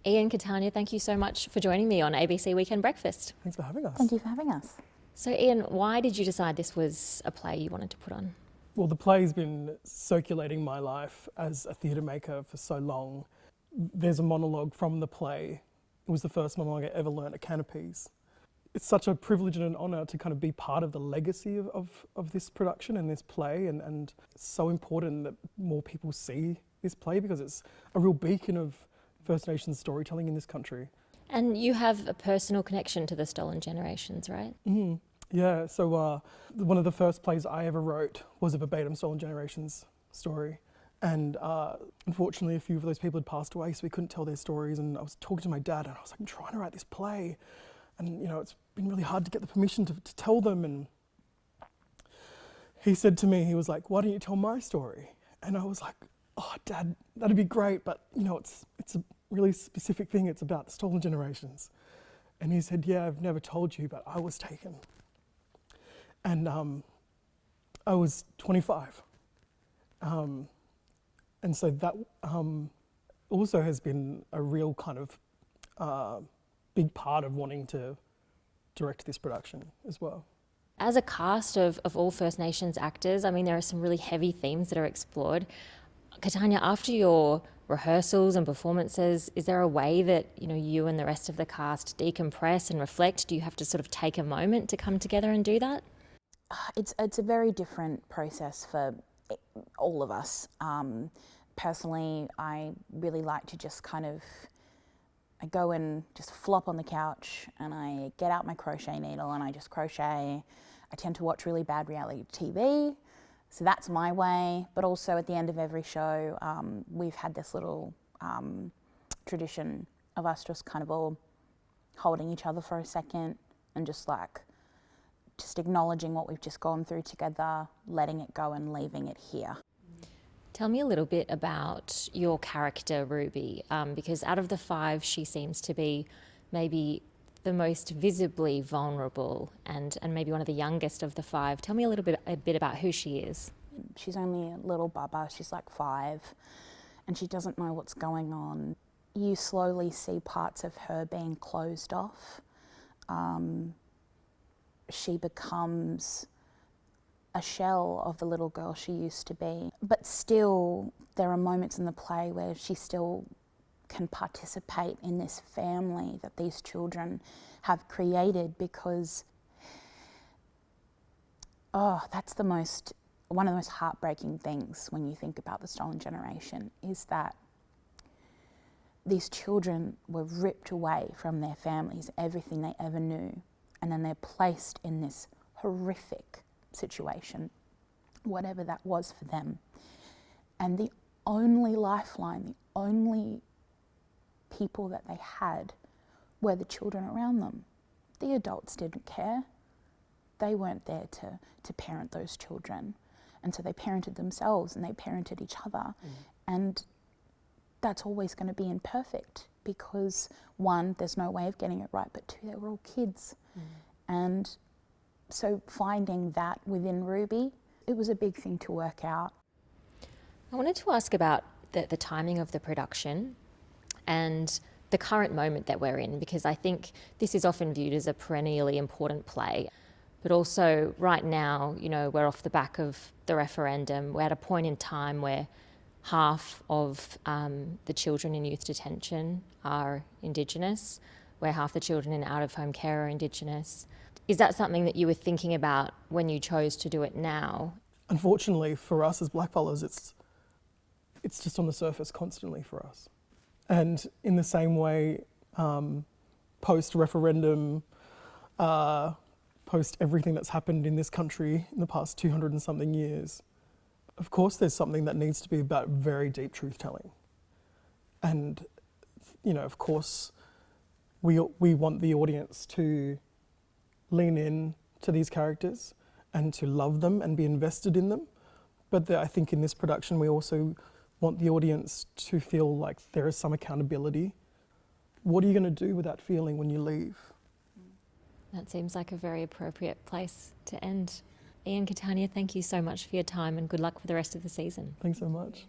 Ian, Kartanya, thank you so much for joining me on ABC Weekend Breakfast. Thanks for having us. Thank you for having us. So Ian, why did you decide this was a play you wanted to put on? Well, the play's been circulating my life as a theatre maker for so long. There's a monologue from the play. It was the first monologue I ever learnt at Canopies. It's such a privilege and an honour to kind of be part of the legacy of this production and this play, and it's so important that more people see this play because it's a real beacon of First Nations storytelling in this country. And you have a personal connection to the Stolen Generations, right? Mm-hmm. Yeah, so one of the first plays I ever wrote was a verbatim Stolen Generations story. And unfortunately, a few of those people had passed away, so we couldn't tell their stories. And I was talking to my dad, and I was like, I'm trying to write this play. And, you know, it's been really hard to get the permission to tell them. And he said to me, he was like, why don't you tell my story? And I was like, oh, Dad, that'd be great, but, you know, it's a really specific thing. It's about the Stolen Generations. And he said, yeah, I've never told you, but I was taken. And I was 25. And so that also has been a real kind of big part of wanting to direct this production as well. As a cast of all First Nations actors, I mean, there are some really heavy themes that are explored. Kartanya, after your rehearsals and performances, is there a way that, you know, you and the rest of the cast decompress and reflect? Do you have to sort of take a moment to come together and do that? It's a very different process for all of us. Personally, I really like to just I go and just flop on the couch and I get out my crochet needle and I just crochet. I tend to watch really bad reality TV, so that's my way. But also at the end of every show, we've had this little tradition of us just kind of all holding each other for a second and just acknowledging what we've just gone through together, letting it go and leaving it here. Tell me a little bit about your character, Ruby, because out of the five, she seems to be maybe the most visibly vulnerable and maybe one of the youngest of the five. Tell me a bit about who she is. She's only a little bubba, she's like 5, and she doesn't know what's going on. You slowly see parts of her being closed off. She becomes a shell of the little girl she used to be. But still, there are moments in the play where she still can participate in this family that these children have created, because, that's one of the most heartbreaking things when you think about the Stolen Generation, is that these children were ripped away from their families, everything they ever knew, and then they're placed in this horrific situation, whatever that was for them. And the only lifeline, the only people that they had were the children around them. The adults didn't care. They weren't there to parent those children. And so they parented themselves and they parented each other. And that's always going to be imperfect because, one, there's no way of getting it right, but 2, they were all kids. And so finding that within Ruby, it was a big thing to work out. I wanted to ask about the timing of the production and the current moment that we're in, because I think this is often viewed as a perennially important play. But also right now, you know, we're off the back of the referendum. We're at a point in time where half of the children in youth detention are Indigenous, where half the children in out-of-home care are Indigenous. Is that something that you were thinking about when you chose to do it now? Unfortunately for us as blackfellas, it's just on the surface constantly for us. And in the same way, post-referendum, post everything that's happened in this country in the past 200 and something years, of course there's something that needs to be about very deep truth-telling. And, you know, of course, we want the audience to lean in to these characters and to love them and be invested in them. But I think in this production we also want the audience to feel like there is some accountability. What are you going to do with that feeling when you leave? That seems like a very appropriate place to end. Ian, Kartanya, thank you so much for your time and good luck for the rest of the season. Thanks so much.